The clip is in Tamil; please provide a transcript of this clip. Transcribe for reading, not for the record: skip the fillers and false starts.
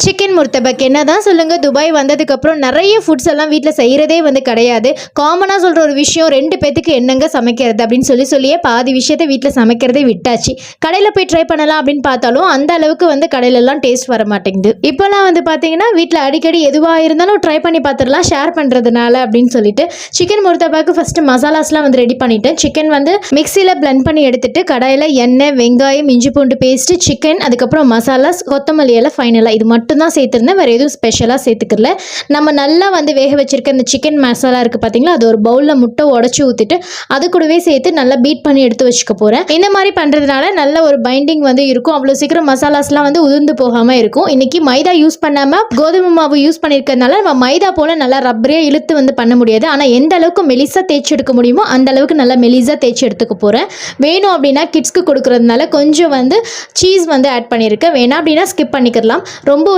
சிக்கன் முர்த்தபக் என்ன தான் சொல்லுங்கள், துபாய் வந்ததுக்கப்புறம் நிறைய ஃபுட்ஸ் எல்லாம் வீட்டில் செய்கிறதே வந்து கிடையாது. காமனாக சொல்கிற ஒரு விஷயம், 2 பேத்துக்கு என்னங்க சமைக்கிறது அப்படின்னு சொல்லியே பாதி விஷயத்தை வீட்டில் சமைக்கிறதே விட்டாச்சு. கடையில் போய் ட்ரை பண்ணலாம் அப்படின்னு பார்த்தாலும் அந்த அளவுக்கு வந்து கடையிலலாம் டேஸ்ட் வர மாட்டேங்குது. இப்போலாம் வந்து பார்த்தீங்கன்னா வீட்டில் அடிக்கடி எதுவாக இருந்தாலும் ட்ரை பண்ணி பார்த்துடலாம் ஷேர் பண்ணுறதுனால அப்படின்னு சொல்லிட்டு சிக்கன் முர்த்தபாக்கு ஃபஸ்ட்டு மசாலாஸ்லாம் வந்து ரெடி பண்ணிவிட்டேன். சிக்கன் வந்து மிக்சியில் பிளெண்ட் பண்ணி எடுத்துட்டு கடாயில் எண்ணெய், வெங்காயம், இஞ்சி பூண்டு பேஸ்ட்டு, சிக்கன், அதுக்கப்புறம் மசாலாஸ், கொத்தமல்லி எல்லாம் ஃபைனலாக இது மட்டும் தான் சேர்த்துருந்தேன். வேறு எதுவும் ஸ்பெஷலாக சேர்த்துக்கல. நம்ம நல்லா வந்து வேக வச்சிருக்க இந்த சிக்கன் மசாலா இருக்குது பார்த்தீங்களா, அது ஒரு பவுலில் முட்டை உடச்சி ஊற்றிட்டு அது கூடவே சேர்த்து நல்லா பீட் பண்ணி எடுத்து வச்சுக்க போகிறேன். இந்த மாதிரி பண்ணுறதுனால நல்ல ஒரு பைண்டிங் வந்து இருக்கும். அவ்வளோ சீக்கிரம் மசாலாஸ்லாம் வந்து உதிர்ந்து போகாமல் இருக்கும். இன்றைக்கி மைதா யூஸ் பண்ணாமல் கோதுமை மாவு யூஸ் பண்ணியிருக்கிறதுனால நம்ம மைதா போல் நல்லா ரப்பரையாக இழுத்து வந்து பண்ண முடியாது. ஆனால் எந்த அளவுக்கு மெலிசாக தேய்ச்சி எடுக்க முடியுமோ அந்த அளவுக்கு நல்லா மெலிசாக தேய்ச்சி எடுத்துக்க போகிறேன். வேணும் அப்படின்னா கிட்ஸ்க்கு கொடுக்குறதுனால கொஞ்சம் வந்து சீஸ் வந்து ஆட் பண்ணியிருக்கேன். வேணாம் அப்படின்னா ஸ்கிப் பண்ணிக்கலாம். ரொம்ப